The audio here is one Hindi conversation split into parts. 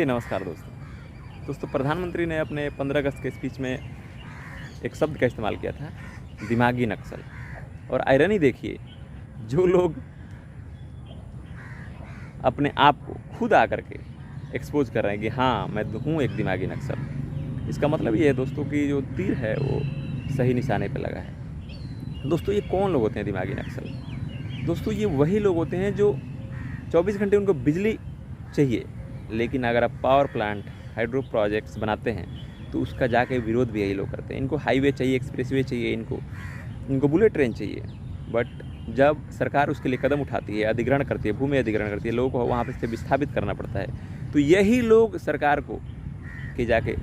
नमस्कार दोस्तों। प्रधानमंत्री ने अपने 15 अगस्त के स्पीच में एक शब्द का इस्तेमाल किया था, दिमागी नक्सल। और आयरनी देखिए, जो लोग अपने आप को खुद आकर के एक्सपोज कर रहे हैं कि हाँ मैं हूँ एक दिमागी नक्सल, इसका मतलब ये है दोस्तों कि जो तीर है वो सही निशाने पर लगा है। दोस्तों ये कौन लोग होते हैं दिमागी नक्सल? दोस्तों ये वही लोग होते हैं जो 24 घंटे उनको बिजली चाहिए, लेकिन अगर आप पावर प्लांट, हाइड्रो प्रोजेक्ट्स बनाते हैं तो उसका जाके विरोध भी यही लोग करते हैं। इनको हाईवे चाहिए, एक्सप्रेसवे चाहिए, इनको बुलेट ट्रेन चाहिए। बट जब सरकार उसके लिए कदम उठाती है, अधिग्रहण करती है, भूमि अधिग्रहण करती है, लोगों को वहाँ पे से विस्थापित करना पड़ता है, तो यही लोग सरकार को के जाके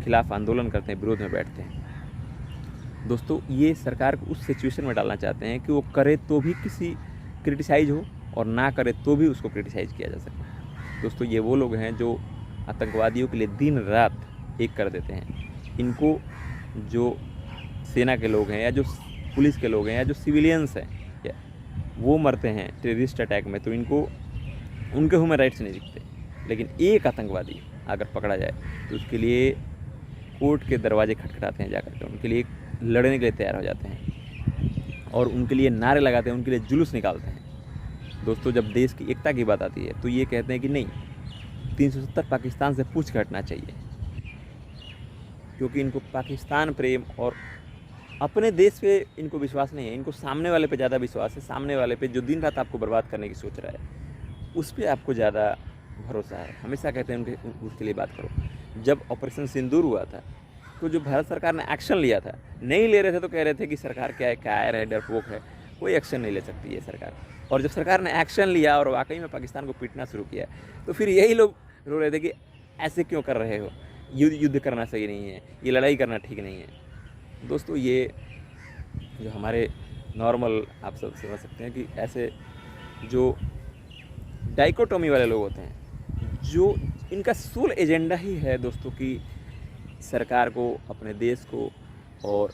खिलाफ आंदोलन करते हैं, विरोध में बैठते हैं। दोस्तों ये सरकार को उस सिचुएशन में डालना चाहते हैं कि वो करे तो भी किसी क्रिटिसाइज हो और ना करे तो भी उसको क्रिटिसाइज किया जा सके। दोस्तों ये वो लोग हैं जो आतंकवादियों के लिए दिन रात एक कर देते हैं। इनको जो सेना के लोग हैं या जो पुलिस के लोग हैं या जो सिविलियंस हैं या वो मरते हैं टेररिस्ट अटैक में, तो इनको उनके ह्यूमन राइट्स नहीं दिखते। लेकिन एक आतंकवादी अगर पकड़ा जाए तो उसके लिए कोर्ट के दरवाजे खटखटाते हैं, जाकर के उनके लिए लड़ने के लिए तैयार हो जाते हैं और उनके लिए नारे लगाते हैं, उनके लिए जुलूस निकालते हैं। दोस्तों जब देश की एकता की बात आती है तो ये कहते हैं कि नहीं, 370 पाकिस्तान से पूछ के हटना चाहिए, क्योंकि इनको पाकिस्तान प्रेम और अपने देश पे इनको विश्वास नहीं है। इनको सामने वाले पे ज़्यादा विश्वास है। सामने वाले पे जो दिन रात आपको बर्बाद करने की सोच रहा है उस पर आपको ज़्यादा भरोसा है। हमेशा कहते हैं उसके लिए बात करो। जब ऑपरेशन सिंदूर हुआ था तो जो भारत सरकार ने एक्शन लिया था, नहीं ले रहे थे तो कह रहे थे कि सरकार क्या है, कायर है, डरपोक है, कोई एक्शन नहीं ले सकती है सरकार। और जब सरकार ने एक्शन लिया और वाकई में पाकिस्तान को पीटना शुरू किया तो फिर यही लोग रो रहे थे कि ऐसे क्यों कर रहे हो, युद्ध करना सही नहीं है, ये लड़ाई करना ठीक नहीं है। दोस्तों ये जो हमारे नॉर्मल, आप सब समझ सकते हैं कि ऐसे जो डाइकोटोमी वाले लोग होते हैं, जो इनका सोल एजेंडा ही है दोस्तों कि सरकार को, अपने देश को और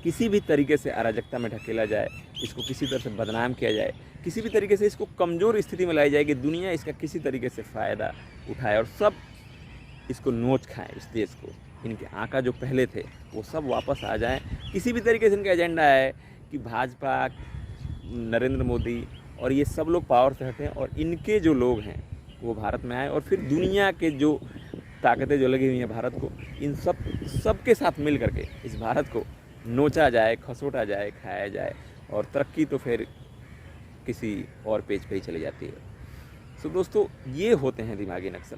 किसी भी तरीके से अराजकता में ढकेला जाए, इसको किसी तरह से बदनाम किया जाए, किसी भी तरीके से इसको कमज़ोर स्थिति में लाई जाए कि दुनिया इसका किसी तरीके से फ़ायदा उठाए और सब इसको नोच खाएं। इस देश को, इनके आका जो पहले थे वो सब वापस आ जाएं। किसी भी तरीके से इनका एजेंडा है कि भाजपा, नरेंद्र मोदी और ये सब लोग पावर से हटें और इनके जो लोग हैं वो भारत में आए और फिर दुनिया के जो ताकतें जो लगी हुई हैं भारत को, इन सब के साथ मिल करके इस भारत को नोचा जाए, खसोटा जाए, खाया जाए और तरक्की तो फिर किसी और पेज पे ही चली जाती है। सो दोस्तों ये होते हैं दिमागी नक्सल।